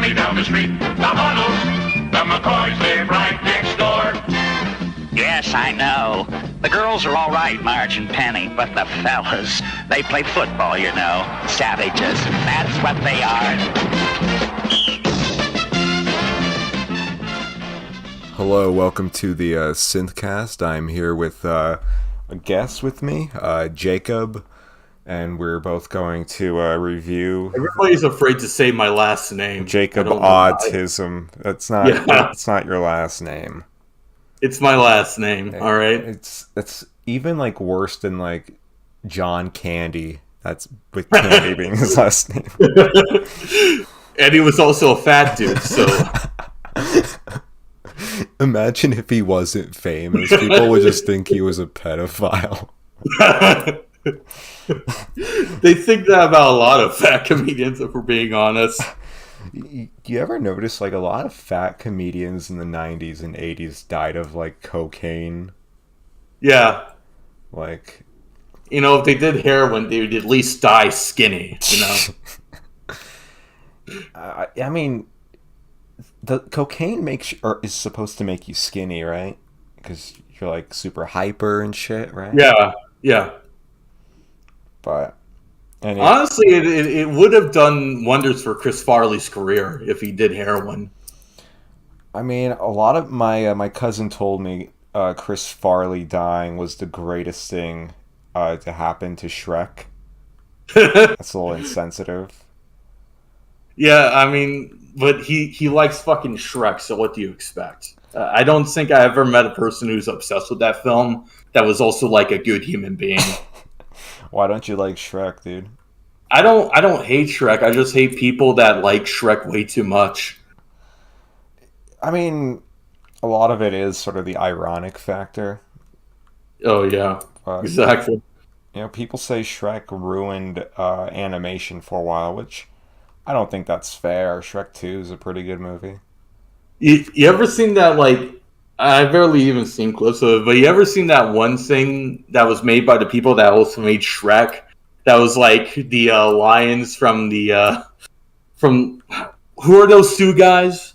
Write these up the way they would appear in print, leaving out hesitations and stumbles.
way down the street. The Huddles, the McCoys live right next door. Yes, I know. The girls are all right, Marge and Penny, but the fellas, they play football, you know. Savages. That's what they are. Hello, welcome to the SynthCast. I'm here with a guest with me, Jakob, and we're both going to review... Everybody's afraid to say my last name. Jakob Autism. That's not your last name. It's my last name, all right? It's even like worse than like John Candy. That's with Candy being his last name. And he was also a fat dude, so... Imagine if he wasn't famous. People would just think he was a pedophile. They think that about a lot of fat comedians, if we're being honest. You ever notice like a lot of fat comedians in the 90s and 80s died of like cocaine? Yeah. Like, you know, if they did heroin, they would at least die skinny, you know? I mean, the cocaine is supposed to make you skinny, right? Because you're like super hyper and shit, right? Yeah. But honestly, it would have done wonders for Chris Farley's career if he did heroin. I mean, a lot of my cousin told me Chris Farley dying was the greatest thing to happen to Shrek. That's a little insensitive. Yeah, I mean, but he likes fucking Shrek, so what do you expect? I don't think I ever met a person who's obsessed with that film that was also like a good human being. Why don't you like Shrek, dude? I don't hate Shrek. I just hate people that like Shrek way too much. I mean, a lot of it is sort of the ironic factor. Oh, yeah. Exactly. You know, people say Shrek ruined animation for a while, which I don't think that's fair. Shrek 2 is a pretty good movie. You ever seen that, like, I've barely even seen clips of it, but you ever seen that one thing that was made by the people that also made Shrek? That was like the lions from from who are those two guys?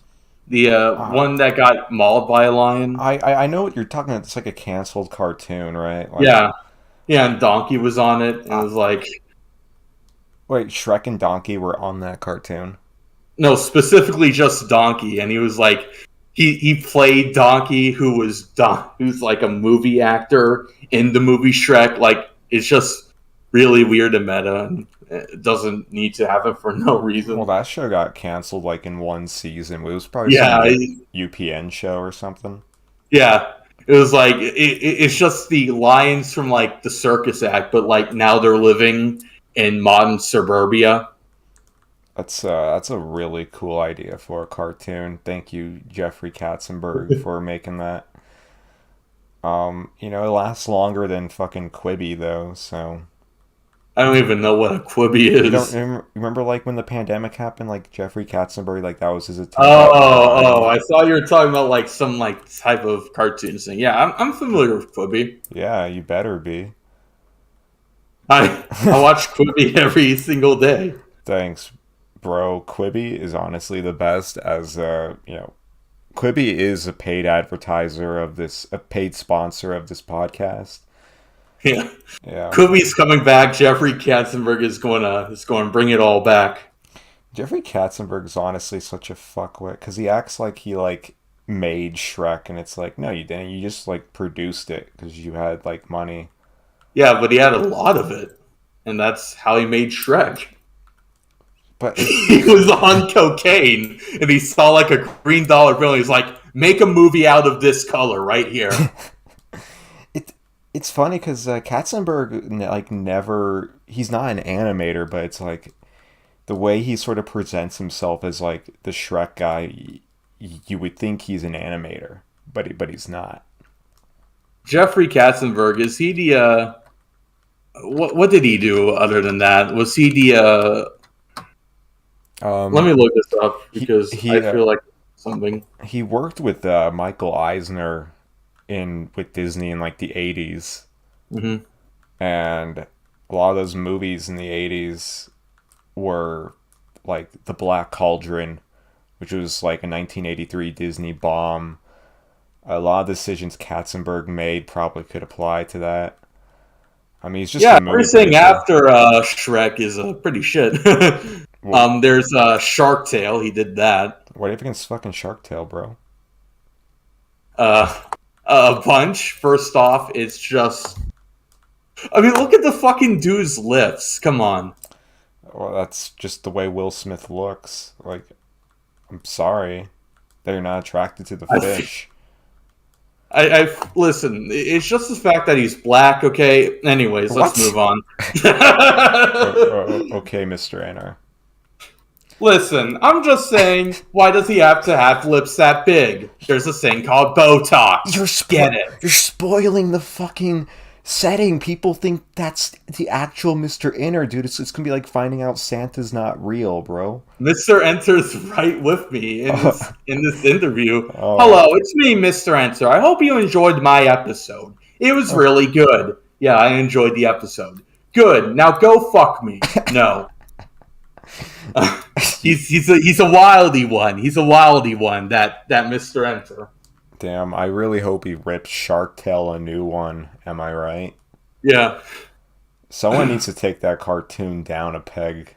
The one that got mauled by a lion. I know what you're talking about. It's like a canceled cartoon, right? Like, yeah, and Donkey was on it. And it was like, wait, Shrek and Donkey were on that cartoon? No, specifically just Donkey, and he was like. He played Donkey, who's like a movie actor in the movie Shrek. Like, it's just really weird and meta, and it doesn't need to happen for no reason. Well, that show got canceled like in one season. It was probably some UPN show or something. Yeah, it was like it's just the lions from like the circus act, but like now they're living in modern suburbia. That's a really cool idea for a cartoon. Thank you, Jeffrey Katzenberg, for making that. You know, it lasts longer than fucking Quibi, though, so... I don't even know what a Quibi is. You don't remember, like, when the pandemic happened, like, Jeffrey Katzenberg, like, that was his attempt. Oh, I thought you were talking about, like, some, like, type of cartoon thing. Yeah, I'm familiar with Quibi. Yeah, you better be. I watch Quibi every single day. Thanks, bro. Quibi is honestly the best, as you know, Quibi is a paid advertiser of this, a paid sponsor of this podcast. Yeah. Quibi's coming back. Jeffrey Katzenberg is going to bring it all back. Jeffrey Katzenberg's honestly such a fuckwit because he acts like he like made Shrek, and it's like, no, you didn't. You just like produced it because you had like money. Yeah, but he had a lot of it, and that's how he made Shrek. But he was on cocaine, and he saw like a green dollar bill, and he's like, make a movie out of this color right here. It's funny because Katzenberg, like, never... He's not an animator, but it's like... The way he sort of presents himself as, like, the Shrek guy, you would think he's an animator, but he's not. Jeffrey Katzenberg, is he the... What did he do other than that? Was he the... Let me look this up, because I feel like something... He worked with Michael Eisner with Disney in like the 80s. Mm-hmm. And a lot of those movies in the 80s were like The Black Cauldron, which was like a 1983 Disney bomb. A lot of decisions Katzenberg made probably could apply to that. I mean, he's just a movie everything producer. after Shrek is pretty shit. There's Shark Tale. He did that. What do you have against fucking Shark Tale, bro? A bunch. First off, it's just... I mean, look at the fucking dude's lips. Come on. Well, that's just the way Will Smith looks. Like, I'm sorry that you're not attracted to the fish. I listen. It's just the fact that he's black. Okay. Anyways, let's move on. Okay, Mr. Annar. Listen, I'm just saying. Why does he have to have lips that big? There's a thing called Botox. Get it? You're spoiling the fucking setting. People think that's the actual Mr. Inner, dude. It's gonna be like finding out Santa's not real, bro. Mr. Enter's right with me in this interview. Hello, it's me, Mr. Enter. I hope you enjoyed my episode. It was really good. Yeah, I enjoyed the episode. Good. Now go fuck me. No. He's a wildy one. He's a wildy one. That Mr. Enter. Damn, I really hope he rips Shark Tale a new one. Am I right? Yeah. Someone needs to take that cartoon down a peg.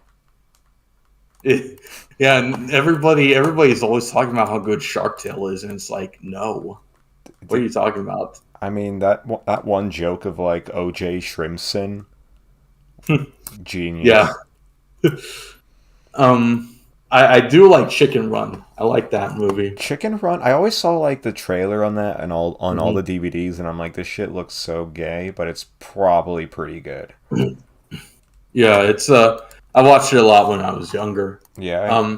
Yeah, and everybody's always talking about how good Shark Tale is, and it's like, no. What are you talking about? I mean, that one joke of like O.J. Shrimpson. Genius. Yeah. I do like Chicken Run. I like that movie. Chicken Run? I always saw like the trailer on that and all the DVDs, and I'm like, this shit looks so gay, but it's probably pretty good. Yeah, it's I watched it a lot when I was younger. Yeah.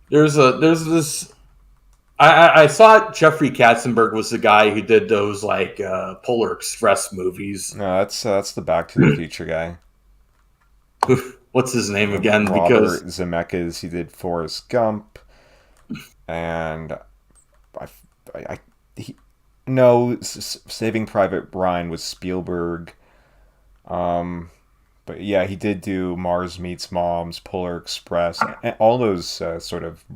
There's this. I thought Jeffrey Katzenberg was the guy who did those like Polar Express movies. No, that's the Back to the Future guy. What's his name again? Robert Zemeckis. He did Forrest Gump, and Saving Private Ryan was Spielberg. But yeah, he did do Mars Meets Moms, Polar Express, and all those sort of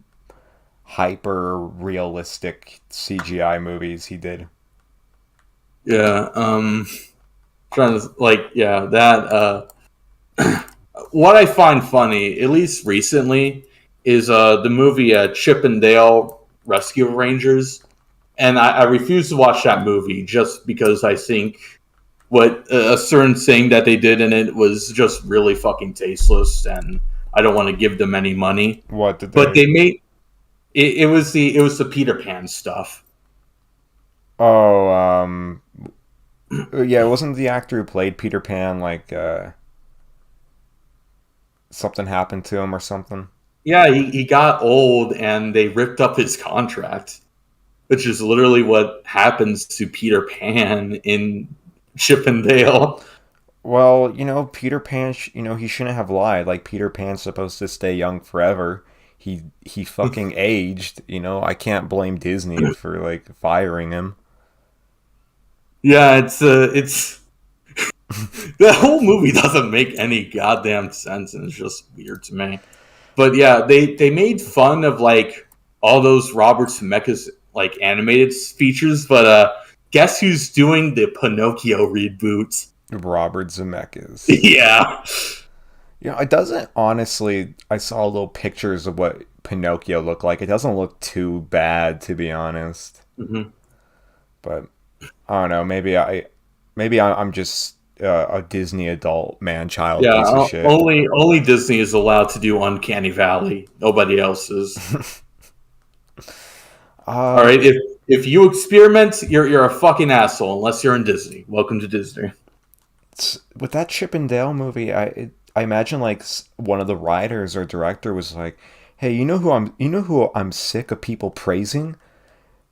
hyper realistic CGI movies he did. Yeah, trying to that. What I find funny, at least recently, is the movie Chip and Dale Rescue Rangers, and I refuse to watch that movie just because I think what a certain thing that they did in it was just really fucking tasteless, and I don't want to give them any money. What did they? But they made it was the Peter Pan stuff. Oh, yeah, wasn't the actor who played Peter Pan like something happened to him or something? Yeah, he got old and they ripped up his contract, which is literally what happens to Peter Pan in Chip and Dale. Well, Peter Pan, he shouldn't have lied. Like, Peter Pan's supposed to stay young forever. He fucking aged, I can't blame Disney for, like, firing him. Yeah, it's the whole movie doesn't make any goddamn sense, and it's just weird to me. But yeah, they made fun of, like, all those Robert Zemeckis, like, animated features, but guess who's doing the Pinocchio reboot? Robert Zemeckis. Yeah. It doesn't, honestly, I saw little pictures of what Pinocchio looked like. It doesn't look too bad, to be honest. Mm-hmm. But, I don't know, maybe I'm just a Disney adult man-child piece of shit. Only Disney is allowed to do Uncanny Valley. Nobody else is. All right, if you experiment, you're a fucking asshole unless you're in Disney. Welcome to Disney. With that Chip and Dale movie, I imagine like one of the writers or director was like, "Hey, you know who I'm sick of people praising,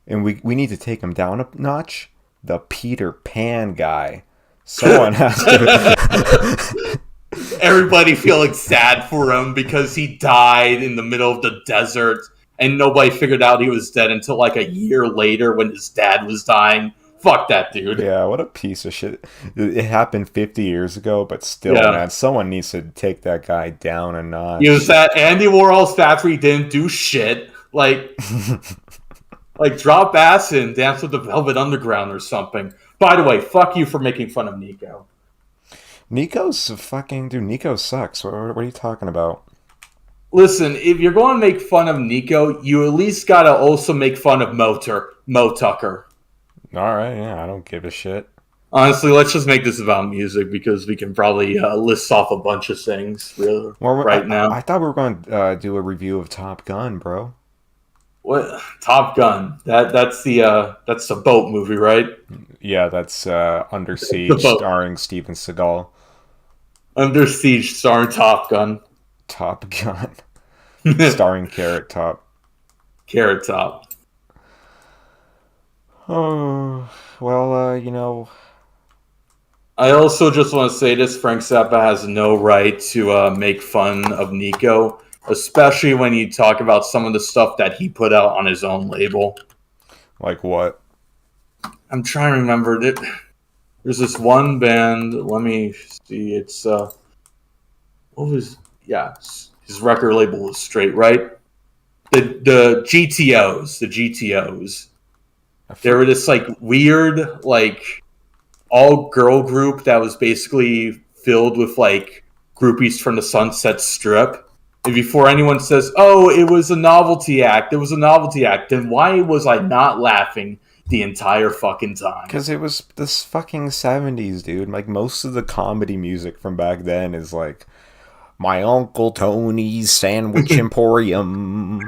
and we need to take him down a notch. The Peter Pan guy. Someone has to." Everybody feeling sad for him because he died in the middle of the desert, and nobody figured out he was dead until like a year later when his dad was dying Fuck that dude. Yeah, what a piece of shit. It happened 50 years ago, but still, Yeah. man, someone needs to take that guy down a notch. He was at Andy Warhol's factory, didn't do shit. Like drop ass and dance with the Velvet Underground or something. By the way, fuck you for making fun of Nico. Nico's fucking... Dude, Nico sucks. What are you talking about? Listen, if you're going to make fun of Nico, you at least gotta also make fun of Mo Tucker. Alright, yeah, I don't give a shit. Honestly, let's just make this about music because we can probably list off a bunch of things now. I thought we were going to do a review of Top Gun, bro. What? Top Gun? That's the boat movie, right? Yeah, that's Under Siege, starring Steven Seagal. Under Siege, starring Top Gun. Top Gun. Starring Carrot Top. Carrot Top. Oh, well, I also just want to say this. Frank Zappa has no right to make fun of Nico, especially when you talk about some of the stuff that he put out on his own label. Like what? I'm trying to remember. There's this one band. Let me see. It's his record label was Straight Right. The GTOs. The GTOs. They were this like weird like all girl group that was basically filled with like groupies from the Sunset Strip. And before anyone says, "Oh, it was a novelty act," then why was I not laughing the entire fucking time? Because it was this fucking 70s, dude. Like, most of the comedy music from back then is like, my Uncle Tony's Sandwich Emporium.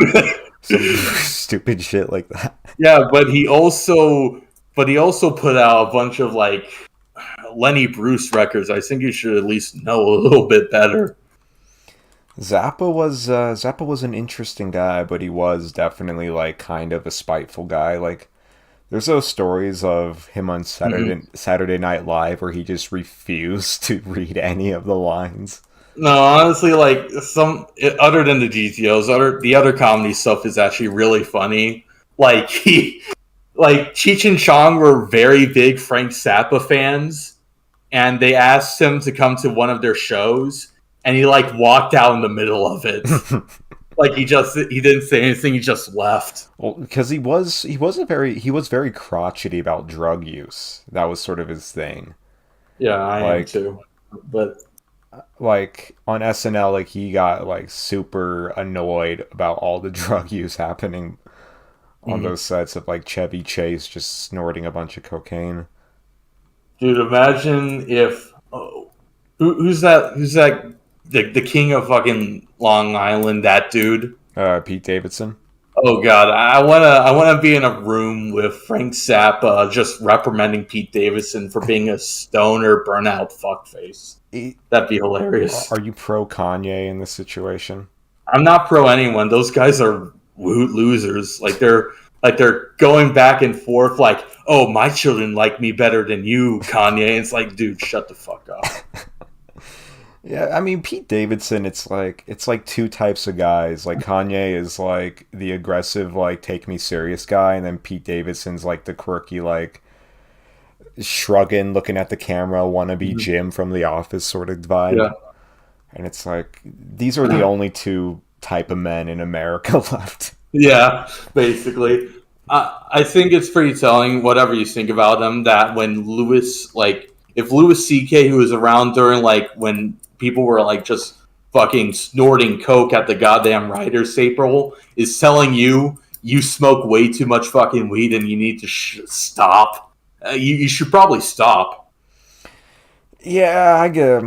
Some stupid shit like that. Yeah, but he also put out a bunch of like Lenny Bruce records. I think you should at least know a little bit better. Zappa was an interesting guy, but he was definitely like kind of a spiteful guy. Like, there's those stories of him on Saturday Night Live where he just refused to read any of the lines. No, honestly, like other than the GTOs, the other comedy stuff is actually really funny. Like Cheech and Chong were very big Frank Zappa fans, and they asked him to come to one of their shows, and he like walked out in the middle of it. Like he didn't say anything. He just left. Well, because he was very crotchety about drug use. That was sort of his thing. Yeah, I am too. But like on SNL, like he got like super annoyed about all the drug use happening on those sets of like Chevy Chase just snorting a bunch of cocaine. Dude, imagine if who's that the king of fucking Long Island, that dude? Pete Davidson. Oh god, I wanna be in a room with Frank Zappa just reprimanding Pete Davidson for being a stoner burnout fuckface. That'd be hilarious. Are you pro Kanye in this situation? I'm not pro anyone. Those guys are losers. Like they're going back and forth like, oh, my children like me better than you, Kanye. And it's like, dude, shut the fuck up. Yeah, I mean, Pete Davidson, it's like two types of guys. Like, Kanye is like the aggressive, like, take me serious guy, and then Pete Davidson's like the quirky, like, shrugging, looking at the camera, wannabe Jim from The Office sort of vibe. Yeah. And it's like, these are the only two type of men in America left. Yeah, basically. I think it's pretty telling, whatever you think about him, that when if Louis C.K., who was around during, like, when people were, like, just fucking snorting coke at the goddamn writer's table, is telling you smoke way too much fucking weed and you need to stop. You should probably stop. Yeah, I get.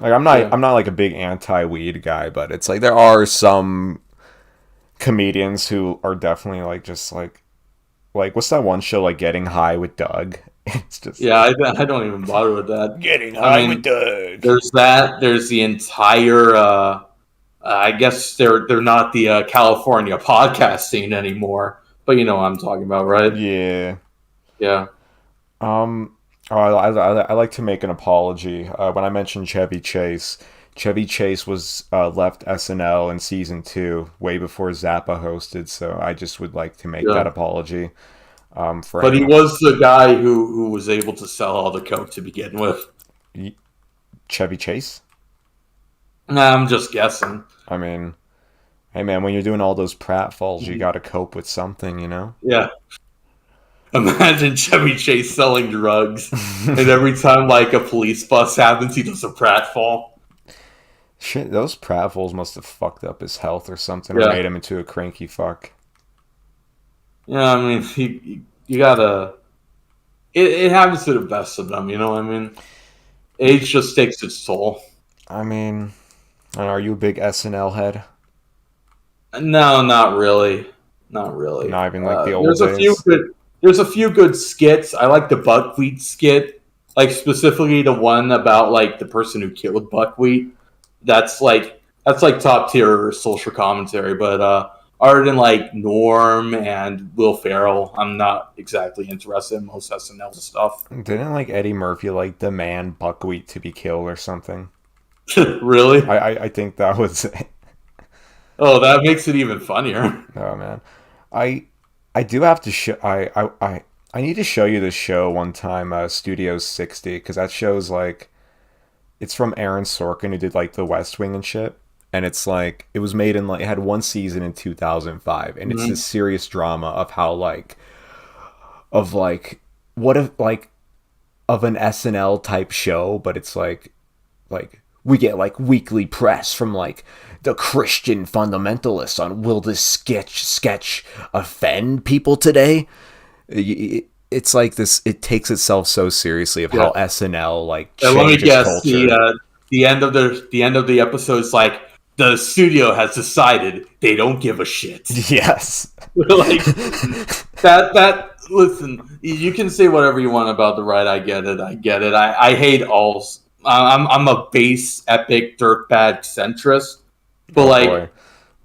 Like, I'm not like a big anti-weed guy, but it's like there are some comedians who are definitely like just like what's that one show, like Getting High with Doug? It's just I don't even bother with that. Getting High with Doug. There's that. There's the entire. I guess they're not the California podcast scene anymore, but you know what I'm talking about, right? Yeah. Yeah. I like to make an apology. When I mentioned Chevy Chase was left SNL in season 2 way before Zappa hosted, so I just would like to make that apology. But he was the guy who was able to sell all the coke to begin with. Chevy Chase? Nah, I'm just guessing. I mean, hey man, when you're doing all those pratfalls, you got to cope with something, you know? Yeah. Imagine Chevy Chase selling drugs, and every time like a police bus happens, he does a pratfall. Shit, those pratfalls must have fucked up his health or something, Yeah. or made him into a cranky fuck. Yeah, I mean, you gotta. It happens to the best of them, you know what I mean? Age just takes its toll. I mean, are you a big SNL head? No, not really. Not really. Not even like the old days? There's a few good skits. I like the Buckwheat skit, like specifically the one about like the person who killed Buckwheat. That's like top tier social commentary. But other than like Norm and Will Ferrell, I'm not exactly interested in most SNL stuff. Didn't like Eddie Murphy like demand Buckwheat to be killed or something? Really? I think that was it. Oh, that makes it even funnier. Oh man, I do have to show I need to show you this show one time, Studio 60, because that show's like, it's from Aaron Sorkin, who did like The West Wing and shit, and it's like it was made in like, it had one season in 2005, and it's this serious drama of how like what if like of an SNL type show, but it's like we get like weekly press from like the Christian fundamentalists on will this sketch offend people today. It's like this. It takes itself so seriously of how SNL like changes let me guess. culture. The end of the episode is like the studio has decided they don't give a shit. Yes. Like that. Listen, you can say whatever you want about the right. I get it. I hate all. I'm a base epic dirtbag centrist, but like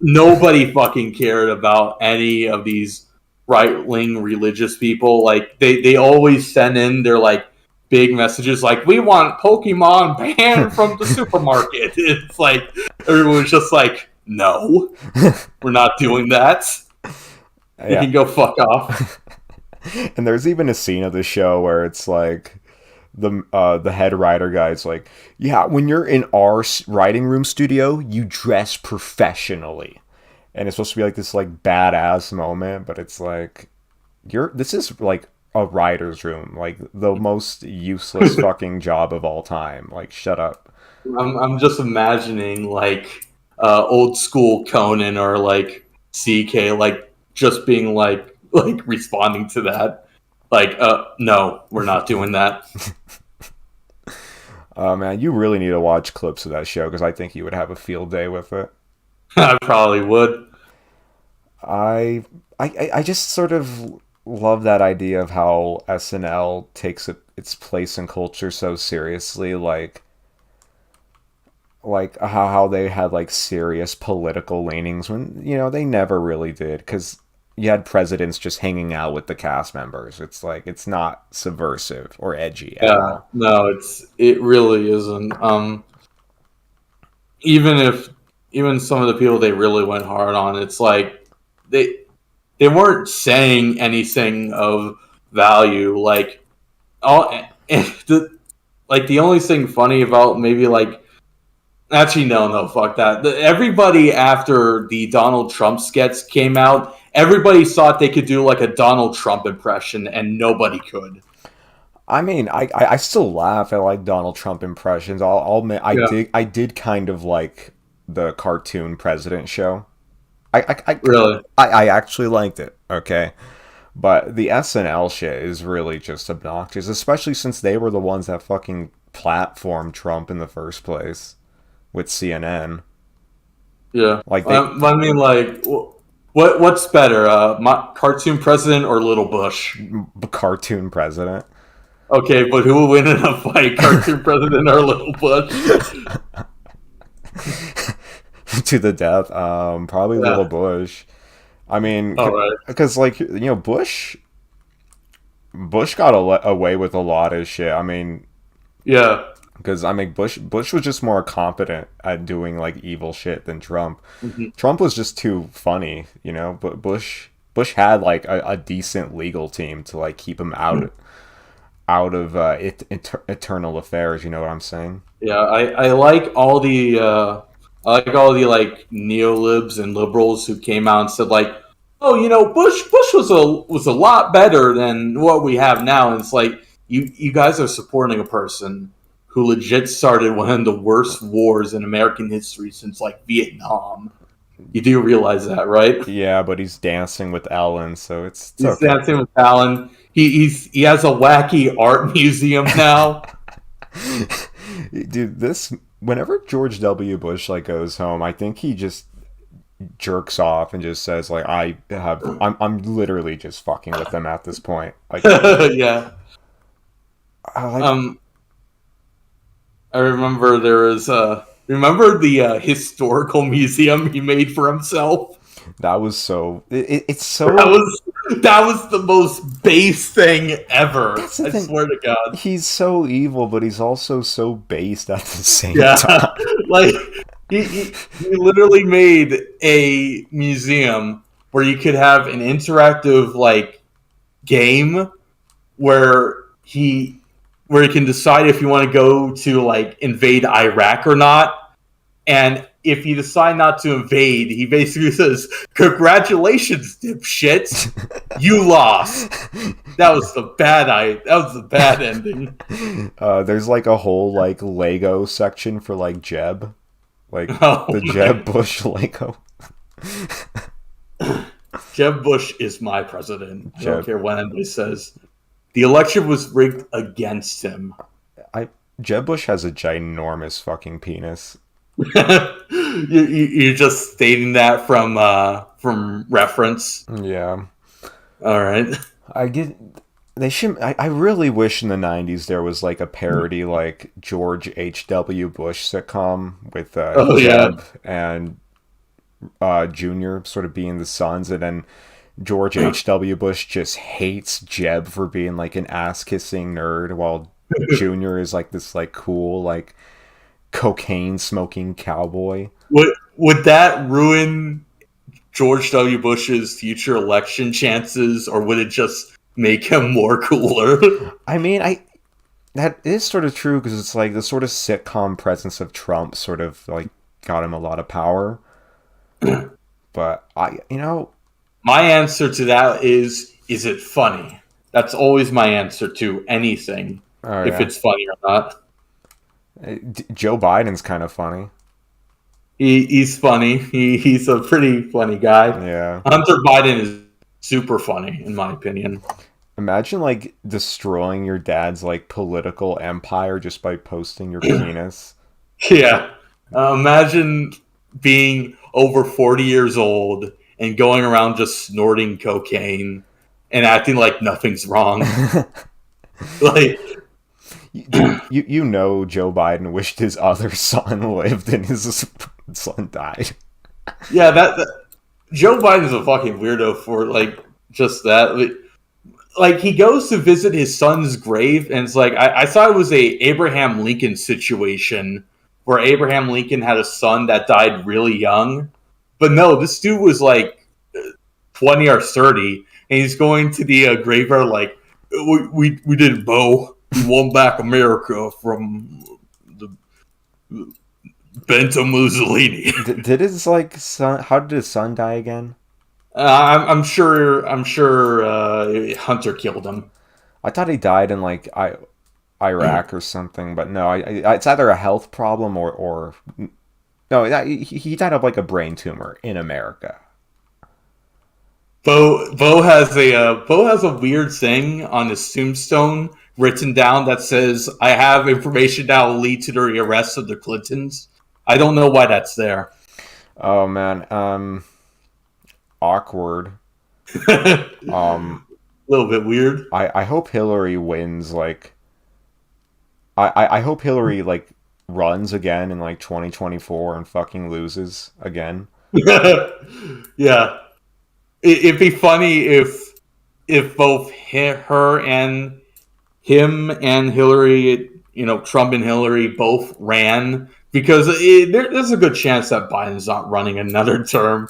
nobody fucking cared about any of these right-wing religious people. Like they always send in their like big messages like, we want Pokemon banned from the supermarket. It's like everyone's just like, no, we're not doing that. You can go fuck off. And there's even a scene of the show where it's like the head writer guy's like, yeah, when you're in our writing room studio, you dress professionally. And it's supposed to be like this like badass moment, but it's like, this is like a writer's room, like the most useless fucking job of all time. Like, shut up. I'm just imagining like old school Conan or like CK like just being like responding to that. Like, no, we're not doing that. Man, you really need to watch clips of that show, because I think you would have a field day with it. I probably would. I just sort of love that idea of how SNL takes its place in culture so seriously, like how they had like serious political leanings when, you know, they never really did, because you had presidents just hanging out with the cast members. It's like, it's not subversive or edgy at all. No, it really isn't. Even some of the people they really went hard on, it's like they weren't saying anything of value. Like the only thing funny about maybe like, actually no, fuck that. Everybody after the Donald Trump sketch came out, everybody thought they could do like a Donald Trump impression, and nobody could. I mean, I still laugh at like Donald Trump impressions. I'll admit, I did kind of like the cartoon president show. Really? I actually liked it. Okay, but the SNL shit is really just obnoxious, especially since they were the ones that fucking platformed Trump in the first place with CNN. Yeah, like I mean, like, what's better, cartoon president or little Bush? Cartoon president. Okay, but who will win in a fight, cartoon president or little Bush? To the death. Probably little Bush. I mean, because like, you know, Bush got away with a lot of shit. I mean, yeah, because I mean, Bush was just more competent at doing like evil shit than Trump. Mm-hmm. Trump was just too funny, you know. But Bush Bush had like a decent legal team to like keep him out of eternal affairs. You know what I'm saying? Yeah, I like all the like neolibs and liberals who came out and said like, oh, Bush was a lot better than what we have now. And it's like you guys are supporting a person who legit started one of the worst wars in American history since like Vietnam. You do realize that, right? Yeah, but he's dancing with Ellen, so it's He's okay. dancing with Alan. He has a wacky art museum now. Dude, this whenever George W. Bush like goes home, I think he just jerks off and just says like I'm literally just fucking with them at this point. Like Yeah. I like I remember there was remember the historical museum he made for himself. that was so it's so That was the most base thing ever. That's the I thing. swear to God. He's so evil, but he's also so based at the same Yeah, time. like he literally made a museum where you could have an interactive like game where he can decide if you want to go to like invade Iraq or not. And if you decide not to invade, he basically says, "Congratulations, dipshits, you lost." That was the bad ending. There's like a whole like Lego section for like Jeb, like Oh, the Jeb Bush Lego. Jeb Bush is my president. I don't Jeb. care what anybody says. The election was rigged against him. Jeb Bush has a ginormous fucking penis. You're just stating that from reference. Yeah. All right. I really wish in the 90s there was like a parody like George H.W. Bush sitcom with Jeb and Junior sort of being the sons, and then George H.W. Bush just hates Jeb for being like an ass-kissing nerd, while Junior is like this like cool like cocaine-smoking cowboy. Would that ruin George W. Bush's future election chances, or would it just make him more cooler? I mean, that is sort of true, because it's like the sort of sitcom presence of Trump sort of like got him a lot of power. But my answer to that is it funny? That's always my answer to anything, if it's funny or not. Joe Biden's kind of funny. He's funny. He's a pretty funny guy. Yeah. Hunter Biden is super funny, in my opinion. Imagine like destroying your dad's like political empire just by posting your penis. Yeah. Imagine being over 40 years old and going around just snorting cocaine and acting like nothing's wrong. Like, you know Joe Biden wished his other son lived and his son died. yeah, that Joe Biden's a fucking weirdo for like just that. Like he goes to visit his son's grave, and it's like I thought it was a Abraham Lincoln situation where Abraham Lincoln had a son that died really young, but no, this dude was like 20 or 30, and he's going to the graveyard like we did, Bo. We won back America from the Benito Mussolini. Did his like son? How did his son die again? I'm sure Hunter killed him. I thought he died in like Iraq or something, but no, it's either a health problem or no, he died of like a brain tumor in America. Bo has a weird thing on his tombstone written down that says, "I have information that will lead to the arrest of the Clintons." I don't know why that's there. Oh man, awkward. A little bit weird. I hope Hillary wins. Like, I hope Hillary like runs again in like 2024 and fucking loses again. Yeah, it'd be funny if both her and him and Hillary, Trump and Hillary both ran, because there's a good chance that Biden's not running another term.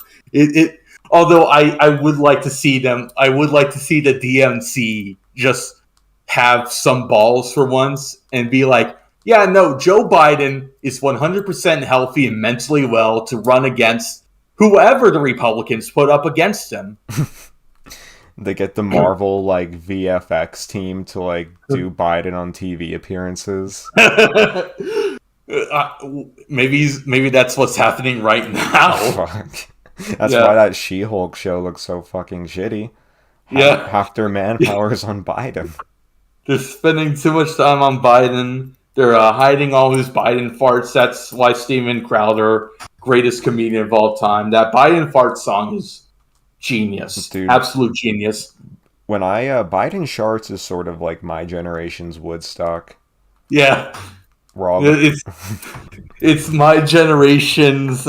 Although I would like to see them. I would like to see the DNC just have some balls for once and be like, yeah, no, Joe Biden is 100% healthy and mentally well to run against whoever the Republicans put up against him. They get the Marvel like VFX team to like do Biden on TV appearances. Maybe that's what's happening right now. Fuck. That's why that She-Hulk show looks so fucking shitty. Half their manpower is on Biden. They're spending too much time on Biden. They're hiding all his Biden farts. That's why Steven Crowder, greatest comedian of all time. That Biden fart song is genius. Dude, absolute genius. When Biden Sharts is sort of like my generation's Woodstock. Yeah. It's my generation's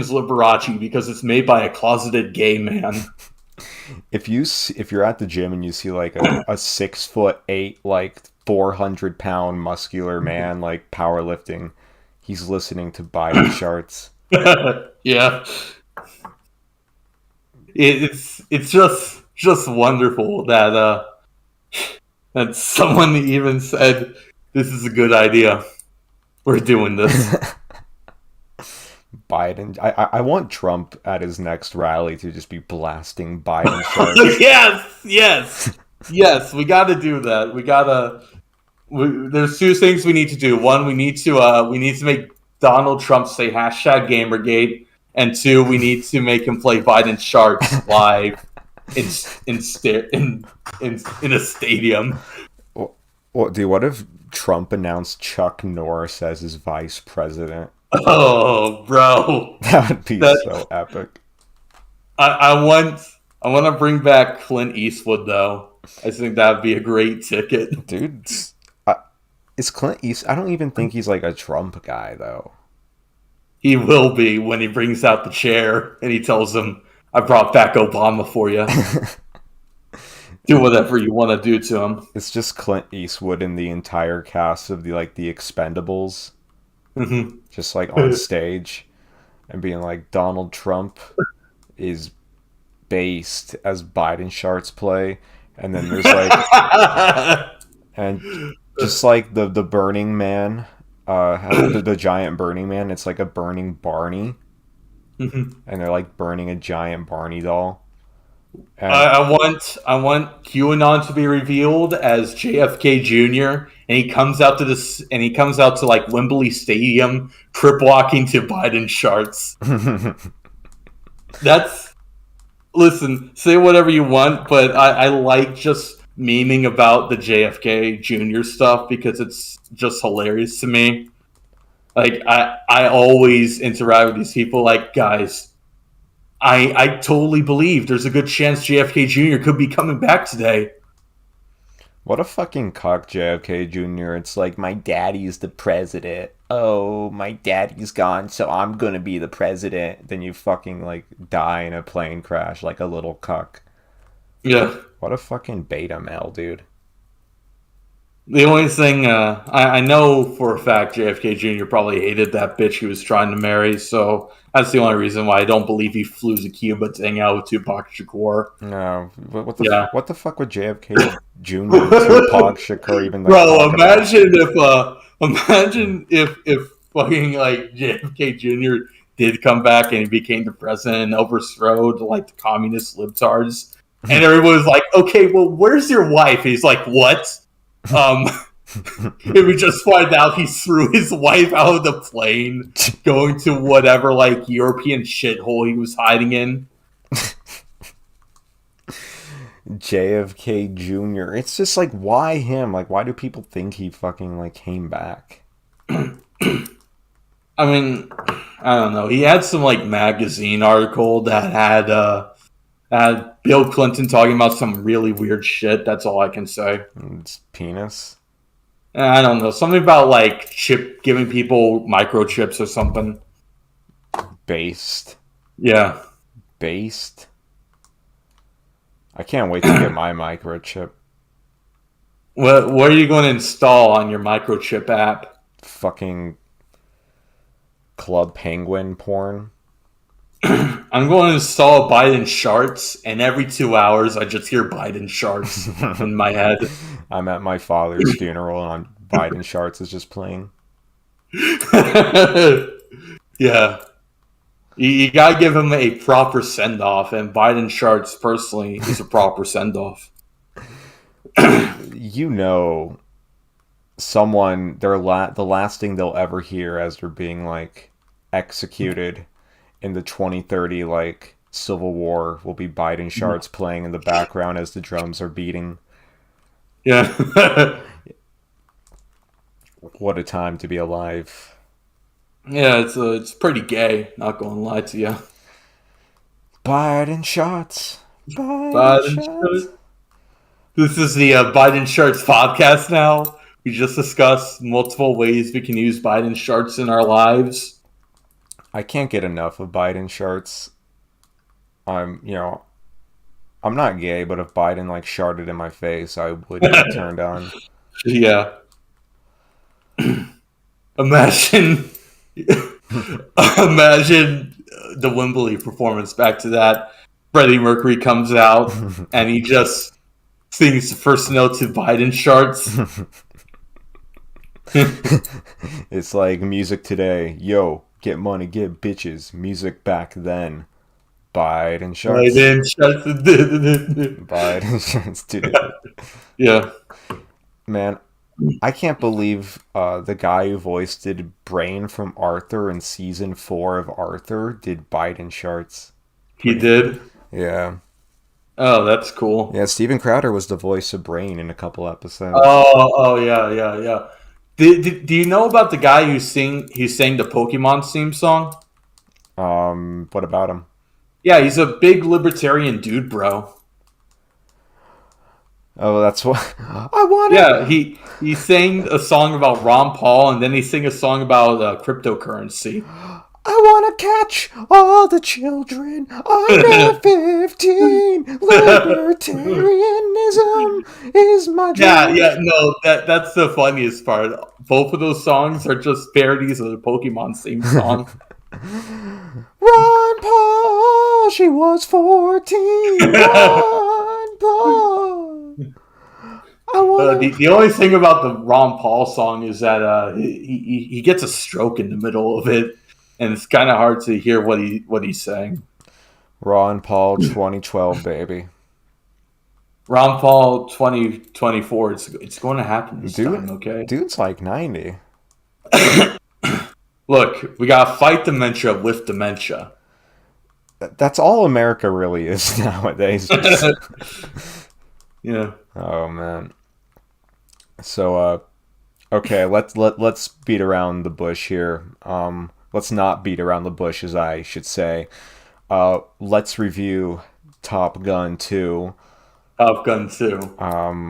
Liberace because it's made by a closeted gay man. If you're at the gym and you see like a 6'8", like 400-pound muscular man like powerlifting, he's listening to Biden Sharts. Yeah. It's just wonderful that someone even said this is a good idea. We're doing this. Biden. I want Trump at his next rally to just be blasting Biden Sharts. Yes. We got to do that. There's two things we need to do. One, we need to make Donald Trump say #Gamergate. And two, we need to make him play Biden Sharks live in a stadium. What if Trump announced Chuck Norris as his vice president? Oh, bro, that would be so epic. I want to bring back Clint Eastwood though. I think that would be a great ticket, dude. Is Clint Eastwood? I don't even think he's like a Trump guy though. He will be when he brings out the chair and he tells him, "I brought back Obama for you." Do whatever you want to do to him. It's just Clint Eastwood and the entire cast of the Expendables, just like on stage, and being like, Donald Trump is based as Biden Sharts play, and then there's like, and just like the Burning Man. The giant Burning Man, it's like a burning Barney, and they're like burning a giant Barney doll. And I want QAnon to be revealed as JFK Jr. and he comes out to like Wembley Stadium, crip walking to Biden Sharts. Listen, say whatever you want, but I like just memeing about the JFK Jr. stuff because it's just hilarious to me. Like I always interact with these people like, guys, I totally believe there's a good chance JFK Jr. could be coming back today. What a fucking cock, JFK Jr. It's like, my daddy's the president. Oh, my daddy's gone, so I'm gonna be the president. Then you fucking like die in a plane crash like a little cuck. Yeah. What a fucking beta male, dude. The only thing I know for a fact JFK Jr. probably hated that bitch he was trying to marry, so that's the only reason why I don't believe he flew to Cuba to hang out with Tupac Shakur. No, what the fuck would JFK Jr. and Tupac Shakur even? Like, bro, imagine if fucking like JFK Jr. did come back and he became the president and overthrew like the communist libtards, and everyone was like, "Okay, well, where's your wife?" And he's like, "What?" If we just find out he threw his wife out of the plane, going to whatever like European shithole he was hiding in. JFK Jr. It's just like, why him? Like, why do people think he fucking like came back? I mean, I don't know. He had some like magazine article that had Bill Clinton talking about some really weird shit. That's all I can say. It's penis. I don't know. Something about like giving people microchips or something. Based. Yeah. Based. I can't wait to get my microchip. What are you going to install on your microchip app? Fucking Club Penguin porn. I'm going to install Biden Sharts, and every 2 hours I just hear Biden Sharts in my head. I'm at my father's funeral and Biden Sharts is just playing. Yeah. You gotta give him a proper send off, and Biden Sharts personally is a proper send off. You know, someone the last thing they'll ever hear as they're being like executed in the 2030 like Civil War will be Biden Sharts playing in the background as the drums are beating. Yeah. What a time to be alive. Yeah, it's pretty gay, not gonna lie to you. Biden Sharts. Biden Sharts. This is the Biden Sharts podcast now. We just discussed multiple ways we can use Biden Sharts in our lives. I can't get enough of Biden Sharts. I'm not gay, but if Biden like sharted in my face, I would be turned on. Yeah. Imagine the Wembley performance. Back to that. Freddie Mercury comes out and he just sings the first note to Biden Sharts. It's like music today. Yo, get money, get bitches. Music back then. Biden Sharts. Biden Sharts, dude. Yeah. Man, I can't believe the guy who voiced Brain from Arthur in season 4 of Arthur did Biden Sharts. He did? Yeah. Oh, that's cool. Yeah, Steven Crowder was the voice of Brain in a couple episodes. Oh, yeah. Do you know about the guy who sang the Pokemon theme song? What about him? Yeah, he's a big libertarian dude, bro. Oh, that's what I want. Yeah, he sang a song about Ron Paul, and then he sang a song about cryptocurrency. I want to catch all the children under 15. Libertarianism is my dream. Yeah, no, that's the funniest part. Both of those songs are just parodies of the Pokemon theme song. Ron Paul, she was 14. Ron Paul. The only thing about the Ron Paul song is that he gets a stroke in the middle of it, and it's kind of hard to hear what he's saying. Ron Paul 2012, baby. Ron Paul 2024. It's going to happen this time, okay? Dude's like 90. Look, we gotta fight dementia with dementia. That's all America really is nowadays. Yeah. Oh man. So okay, let's beat around the bush here. Let's not beat around the bush, as I should say. Let's review Top Gun 2. Top Gun 2.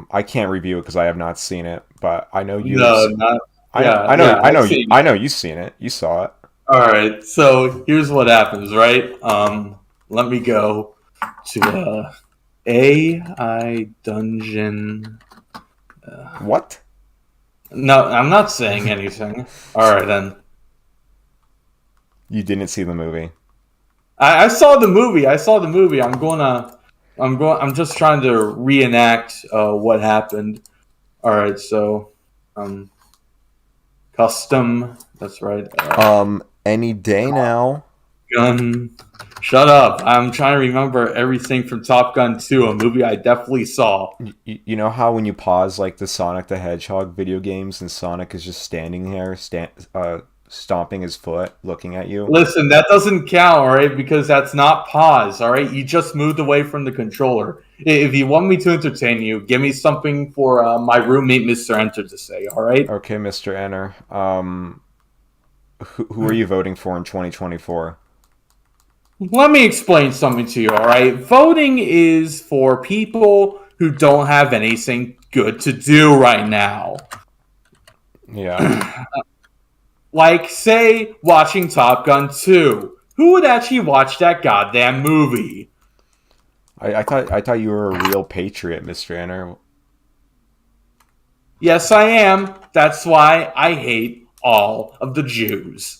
I can't review it because I have not seen it, but I know you. No, not. I know you've seen it. You saw it. All right. So here's what happens, right? Let me go to AI Dungeon. What? No, I'm not saying anything. All right then. You didn't see the movie. I saw the movie. I'm just trying to reenact what happened. All right. So, custom. That's right. Any day now. Gun. Shut up. I'm trying to remember everything from Top Gun 2, a movie I definitely saw. You know how when you pause like the Sonic the Hedgehog video games and Sonic is just standing there, stomping his foot, looking at you? Listen, that doesn't count, all right? Because that's not pause, all right? You just moved away from the controller. If you want me to entertain you, give me something for my roommate, Mr. Enter, to say, all right? Okay, Mr. Enter. Who are you voting for in 2024? Let me explain something to you, all right? Voting is for people who don't have anything good to do right now. Yeah. Like, say, watching Top Gun 2. Who would actually watch that goddamn movie? I thought you were a real patriot, Mr. Enter. Yes, I am. That's why I hate all of the Jews.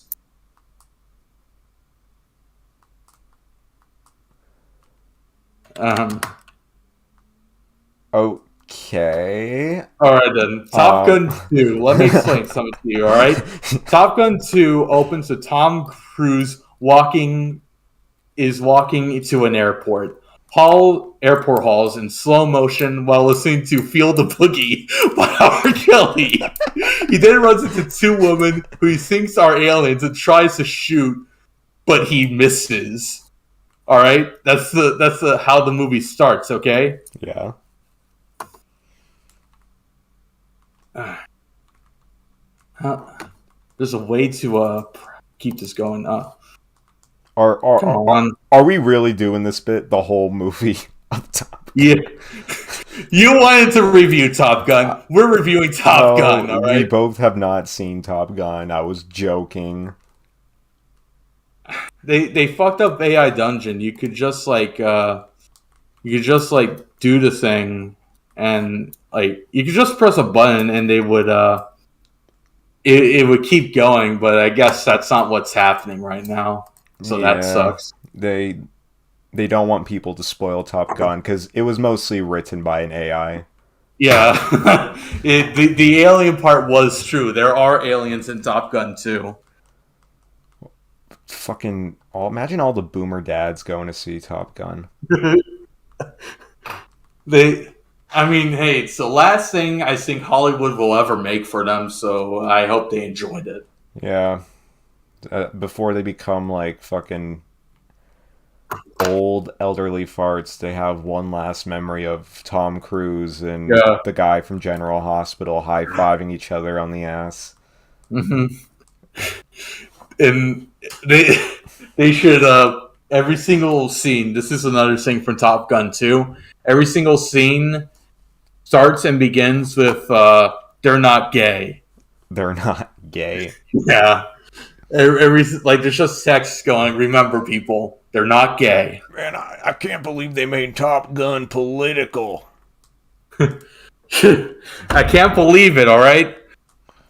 Okay. All right, then. Top Gun 2. Let me explain something to you, all right? Top Gun 2 opens with Tom Cruise walking into an airport. Airport halls in slow motion while listening to Feel the Boogie by R. Kelly. He then runs into two women who he thinks are aliens and tries to shoot, but he misses. All right? That's the how the movie starts, okay? Yeah. There's a way to keep this going. Come on. Are we really doing this bit the whole movie up top? Yeah. You wanted to review Top Gun. We're reviewing Top Gun, all right? We both have not seen Top Gun. I was joking. They fucked up AI Dungeon. You could just do the thing, and like you could just press a button and they would it would keep going, but I guess that's not what's happening right now. So that sucks. They don't want people to spoil Top Gun because it was mostly written by an AI. Yeah, the alien part was true. There are aliens in Top Gun too. Imagine all the boomer dads going to see Top Gun. Hey, it's the last thing I think Hollywood will ever make for them, so I hope they enjoyed it. Yeah. Before they become like fucking old elderly farts, they have one last memory of Tom Cruise and the guy from General Hospital high-fiving each other on the ass. Mm-hmm. And they should every single scene, this is another thing from Top Gun 2, every single scene starts and begins with they're not gay. They're not gay. Yeah. There's just text going, remember people, they're not gay. Man, I can't believe they made Top Gun political. I can't believe it, alright?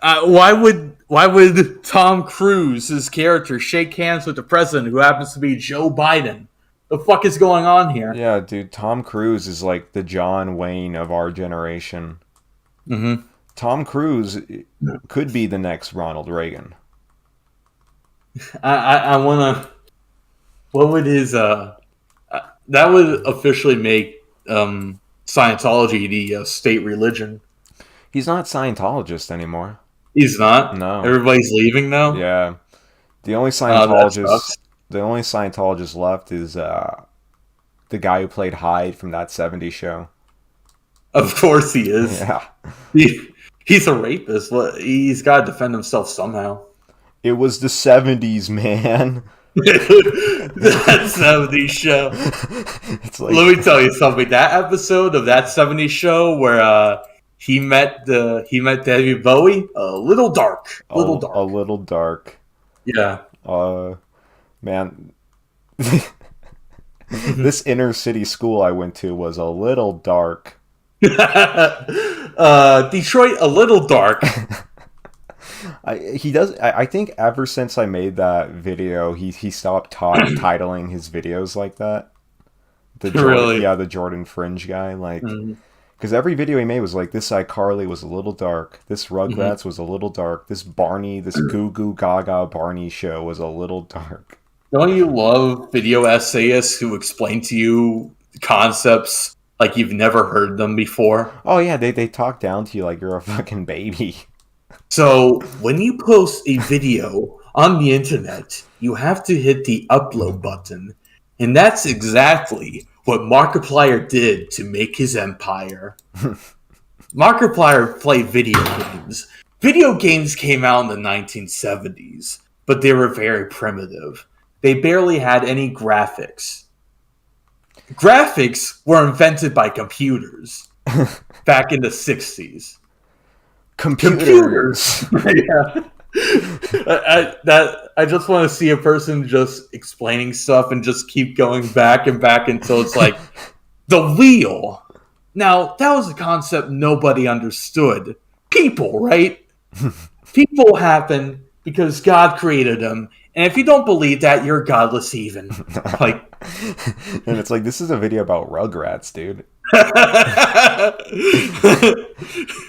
Why would Tom Cruise's character shake hands with the president who happens to be Joe Biden? The fuck is going on here? Yeah, dude, Tom Cruise is like the John Wayne of our generation. Mm-hmm. Tom Cruise could be the next Ronald Reagan. I wanna. What would his that would officially make Scientology the state religion? He's not Scientologist anymore. He's not. No, everybody's leaving now. Yeah, the only Scientologist left is the guy who played Hyde from That 70s Show. Of course he is. Yeah, he's a rapist. He's got to defend himself somehow. It was the 70s, man. That 70s show. It's like, let me tell you something. That episode of That 70s Show where he met David Bowie, a little dark. A little dark. Yeah. Man. This inner city school I went to was a little dark. Detroit, a little dark. I think ever since I made that video, he stopped titling his videos like that. Really? Yeah, the Jordan Fringe guy, like, because every video he made was like, this iCarly was a little dark, this Rugrats was a little dark, this Goo Goo Gaga Barney show was a little dark. Don't you love video essayists who explain to you concepts like you've never heard them before? Oh yeah, they talk down to you like you're a fucking baby. So, when you post a video on the internet, you have to hit the upload button. And that's exactly what Markiplier did to make his empire. Markiplier played video games. Video games came out in the 1970s, but they were very primitive. They barely had any graphics. Graphics were invented by computers back in the 60s. Computers. Yeah. I just want to see a person just explaining stuff and just keep going back and back until it's like the wheel. Now, that was a concept nobody understood. People, right? People happen because God created them. And if you don't believe that, you're a godless heathen. Like, And it's like, this is a video about Rugrats, dude.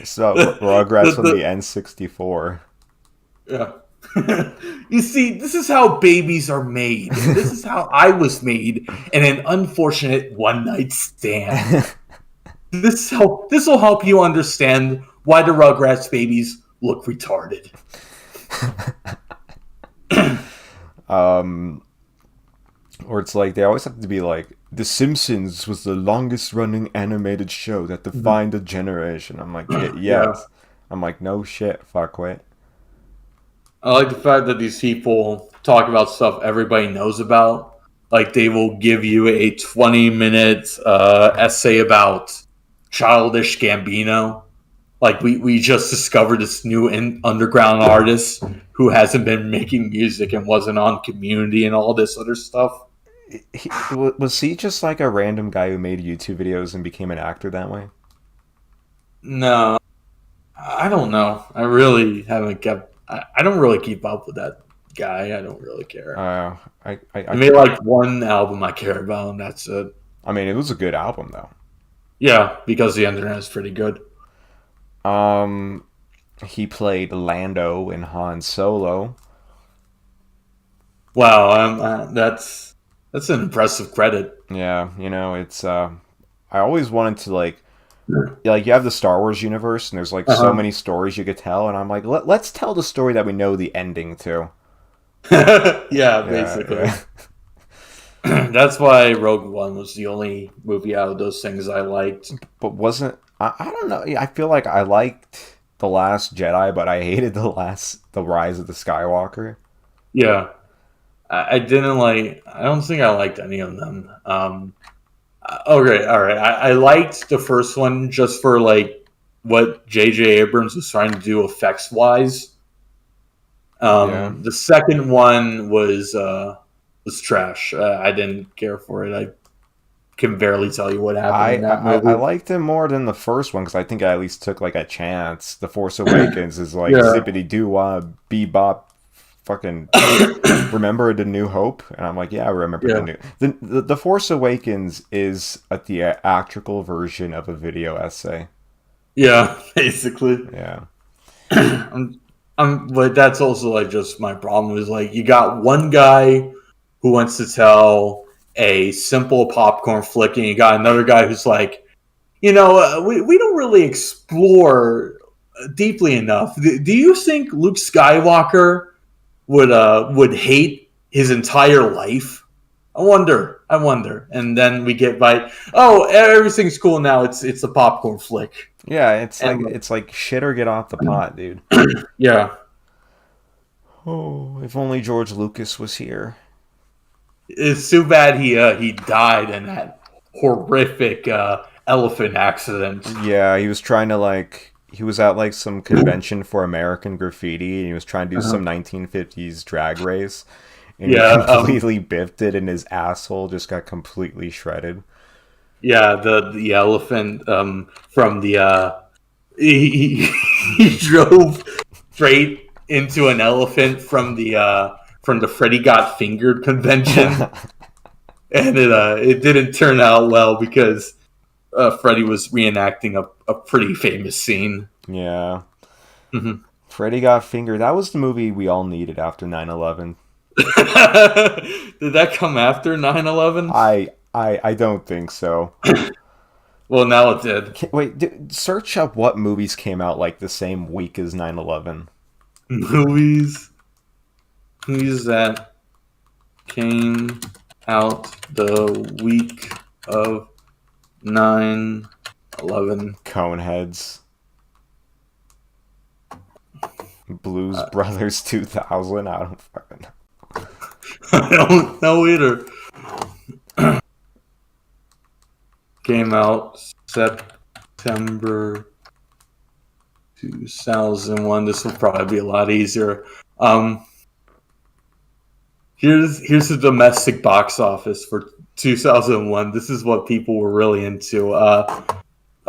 So Rugrats from the N64. Yeah. You see, this is how babies are made. This is how I was made in an unfortunate one night stand. This will help you understand why the Rugrats babies look retarded. Or it's like they always have to be like, The Simpsons was the longest running animated show that defined a generation. I'm like, yes. Yeah. I'm like, no shit, fuckwit. I like the fact that these people talk about stuff everybody knows about. Like, they will give you a 20-minute essay about Childish Gambino. Like, we just discovered this new underground artist who hasn't been making music and wasn't on Community and all this other stuff. Was he just like a random guy who made YouTube videos and became an actor that way? No, I don't know. I really haven't kept. I don't really keep up with that guy. I don't really care. I made like one album I care about, and that's it. I mean, it was a good album though. Yeah, because the internet is pretty good. He played Lando in Han Solo. Wow, that's an impressive credit. Yeah, it's I always wanted to like you have the Star Wars universe and there's like so many stories you could tell, and I'm like, let's tell the story that we know the ending to. Yeah, basically. Yeah. That's why Rogue One was the only movie out of those things I liked. But wasn't I don't know. I feel like I liked The Last Jedi, but I hated The Rise of the Skywalker. Yeah. I didn't like. I don't think I liked any of them. Okay, all right. I liked the first one just for like what J.J. Abrams was trying to do effects wise. The second one was trash. I didn't care for it. I can barely tell you what happened in that movie. I liked it more than the first one because I think I at least took like a chance. The Force Awakens is like zippity doo wah bebop. Fucking remember the New Hope, and I'm like, yeah, I remember the Force Awakens is a theatrical version of a video essay. Yeah, basically. Yeah. But that's also like just my problem is like you got one guy who wants to tell a simple popcorn flick, and you got another guy who's like, we don't really explore deeply enough. Do you think Luke Skywalker would hate his entire life? I wonder. And then we get by, everything's cool now. It's a popcorn flick. Yeah, it's like shit or get off the pot, dude. Yeah. Oh, if only George Lucas was here. It's too bad he died in that horrific elephant accident. Yeah, he was trying to he was at like some convention for American graffiti, and he was trying to do some 1950s drag race, and he completely biffed it, and his asshole just got completely shredded. Yeah, the elephant from the he drove straight into an elephant from the Freddy Got Fingered convention, and it didn't turn out well because Freddy was reenacting a pretty famous scene. Yeah. Mm-hmm. Freddy Got Fingered. That was the movie we all needed after 9/11. Did that come after 9/11? I don't think so. Well, now it did. Wait, search up what movies came out like the same week as 9/11. Movies that came out the week of 9/11. Coneheads. Blues Brothers 2000. I don't fucking know. I don't know either. Came out September 2001. This will probably be a lot easier. Here's the domestic box office for 2001. This is what people were really into. A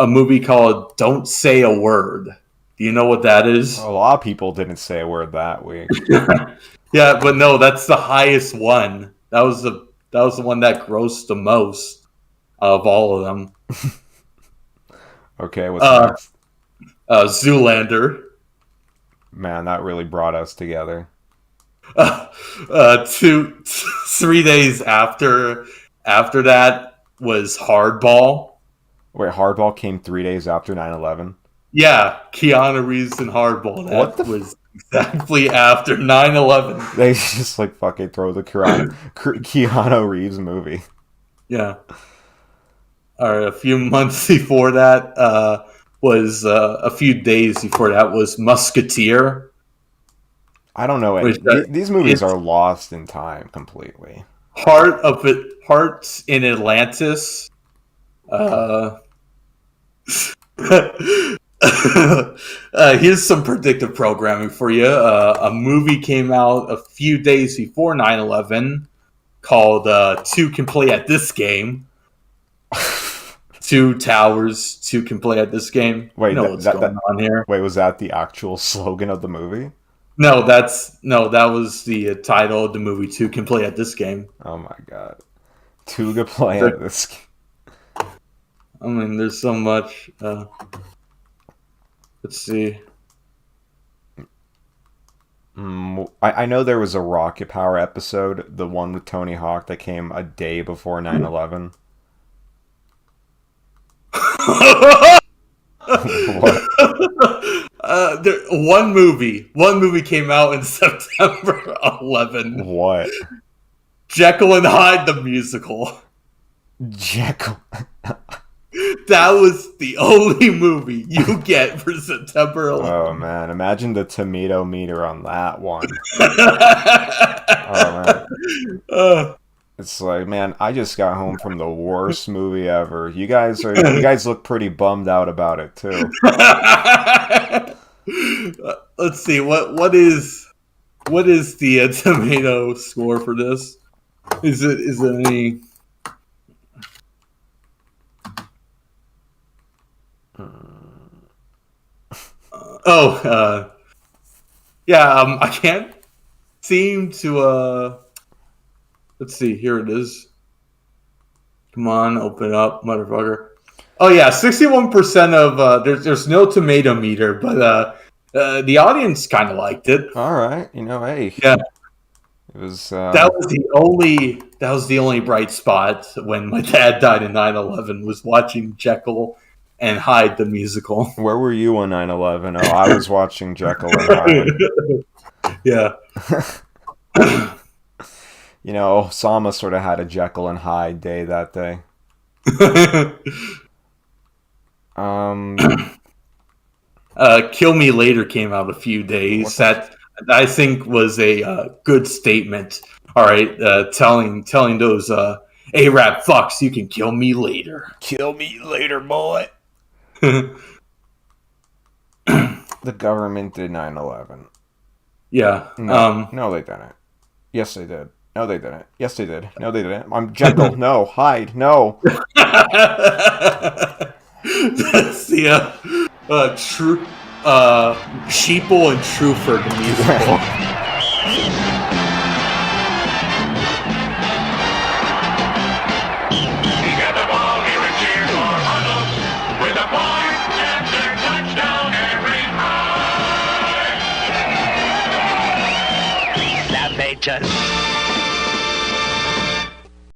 movie called Don't Say a Word. Do you know what that is? A lot of people didn't say a word that week. Yeah, but no, that's the highest one. That was That was the one that grossed the most of all of them. Okay, what's next? Zoolander. Man, that really brought us together. 3 days after that was Hardball. Wait, Hardball came 3 days after 9/11? Yeah, Keanu Reeves and Hardball. What That was exactly after 9/11. They just like fucking throw the Keanu Reeves movie. Yeah. All right, a few months before that was a few days before that was Musketeer. I don't know. These movies are lost in time completely. Hearts in Atlantis. Here's some predictive programming for you. A movie came out a few days before 9/11 called Two Can Play at This Game. Two Towers, Two Can Play at This Game. Wait, you know what's going on here? Wait, was that the actual slogan of the movie? No, that was the title of the movie. Two Can Play at This Game. Oh my god, Two Can Play at This Game. I mean, there's so much. Let's see. I know there was a Rocket Power episode, the one with Tony Hawk, that came a day before 9/11. What? One movie came out in September 11. What? Jekyll and Hyde the musical. Jekyll. That was the only movie you get for September 11. Oh man, imagine the tomato meter on that one. Oh man. It's like, man, I just got home from the worst movie ever. You guys look pretty bummed out about it too. Let's see, what is the tomato score for this? Is it any? I can't seem to. Let's see. Here it is. Come on, open it up, motherfucker. Oh yeah, 61% of there's no tomato meter, but the audience kind of liked it. All right, hey. Yeah. It was. That was the only bright spot when my dad died in 9/11 was watching Jekyll and Hyde the musical. Where were you on 9/11? Oh, I was watching Jekyll and Hyde. Yeah. Osama sort of had a Jekyll and Hyde day that day. Kill Me Later came out a few days. That I think was a good statement. All right, telling those Arab fucks you can kill me later. Kill me later, boy. The government did 9/11. Yeah. No, they didn't. Yes, they did. No, they didn't. Yes, they did. No, they didn't. I'm Jekyll. No, Hyde. No. That's the true Sheeple and Truford the musical. He got the ball, here and cheer for Arnold with a point after touchdown every time. Now they just